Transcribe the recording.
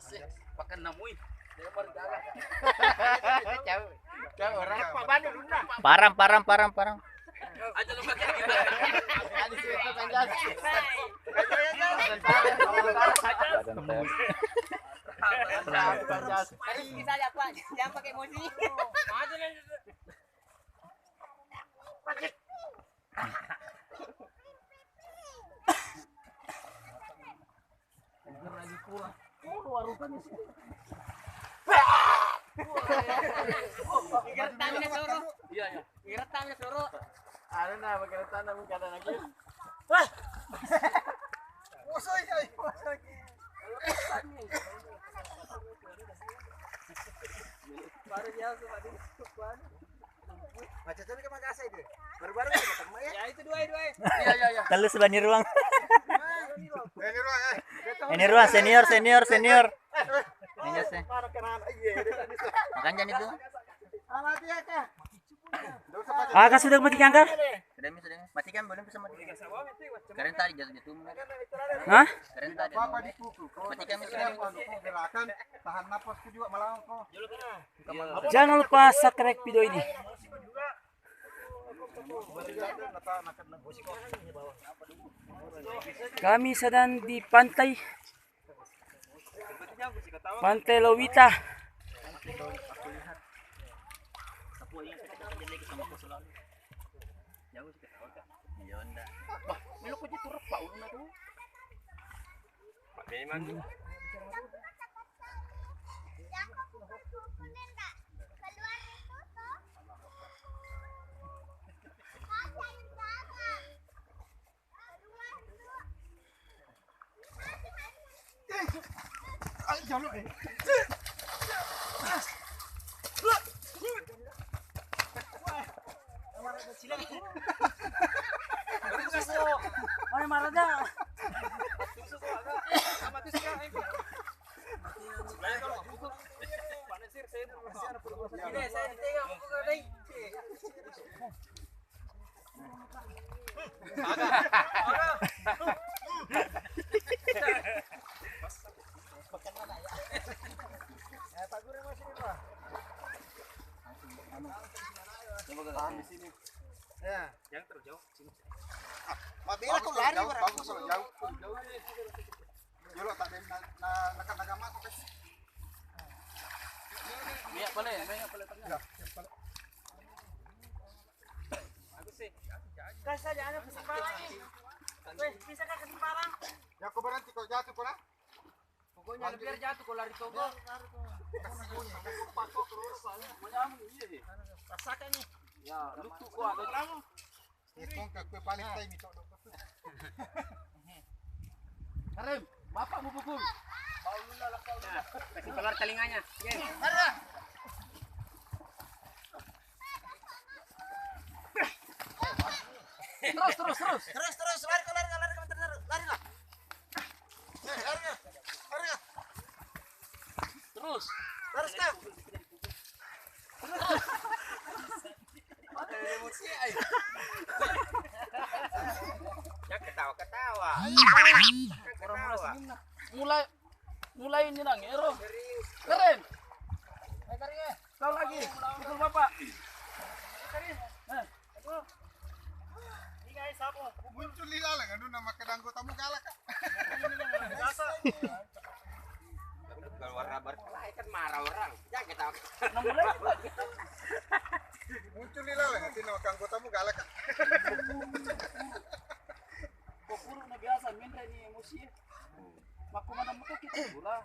sih pakai namui. Param, param, param, param. Aja lu pakai. Bisa aja Pak, jangan pakai emosi. Gertan soro. Iya, iya. Gertan soro. Ano na, magkalitan na mong kada lagi. Usoy ay. Para niya sa madin. Macam mana mag-asay dia? Baru-baru ni ketemu ya. Ya itu dua. Iya, iya, iya. Talus ba ni Ruang? Ini ruang eh. Ini Ruang senior, senior, senior. Ini sih. Para kenalan iya. Makan jangan itu. Ala dia kah? Ah, sudah matikan kah? Sudah, sudah. Matikan, boleh bisa matikan. Keren tadi jatuh. Hah? Keren tadi. Apa dipukul? Matikan gerakan tahan napas juga malah kok. Jangan lupa subscribe video ini. Kami sedang di pantai Lowita. Di sini. Ya. Yang terjauh sini. Mabila kau lari bagus kalau jauh. Jolo tak ada nak masuk. Iya, boleh tengah. Aku sih. Kas saja ada kesimpangan ini. Weh, bisa kan kesimpangan? Ya kau berhenti kau jatuh pula. Pokoknya biar jatuh kalau lari togo. Rasakan nih. Ya, lutu kok ada kamu. Itu kau paling time itu. Karim, bapak mau pukul. Kasih keluar telinganya. Terus. Lari kau lari lah. Lari. Terus. Terus kau. Emosi ay. Ya ketawa-ketawa. Mulai ini nang ero. Keren. Kau lagi. Pukul bapak. Ini guys, apa? Muncul lila lah kan nama kedanggo tamu galak. Kalau warna berkelahi kan marah orang. Ya ketawa. Muncul lila lah kan nama kedanggo tamu galak. Kok puro na biasa minta ni emosi. Maku mana mo kita pula.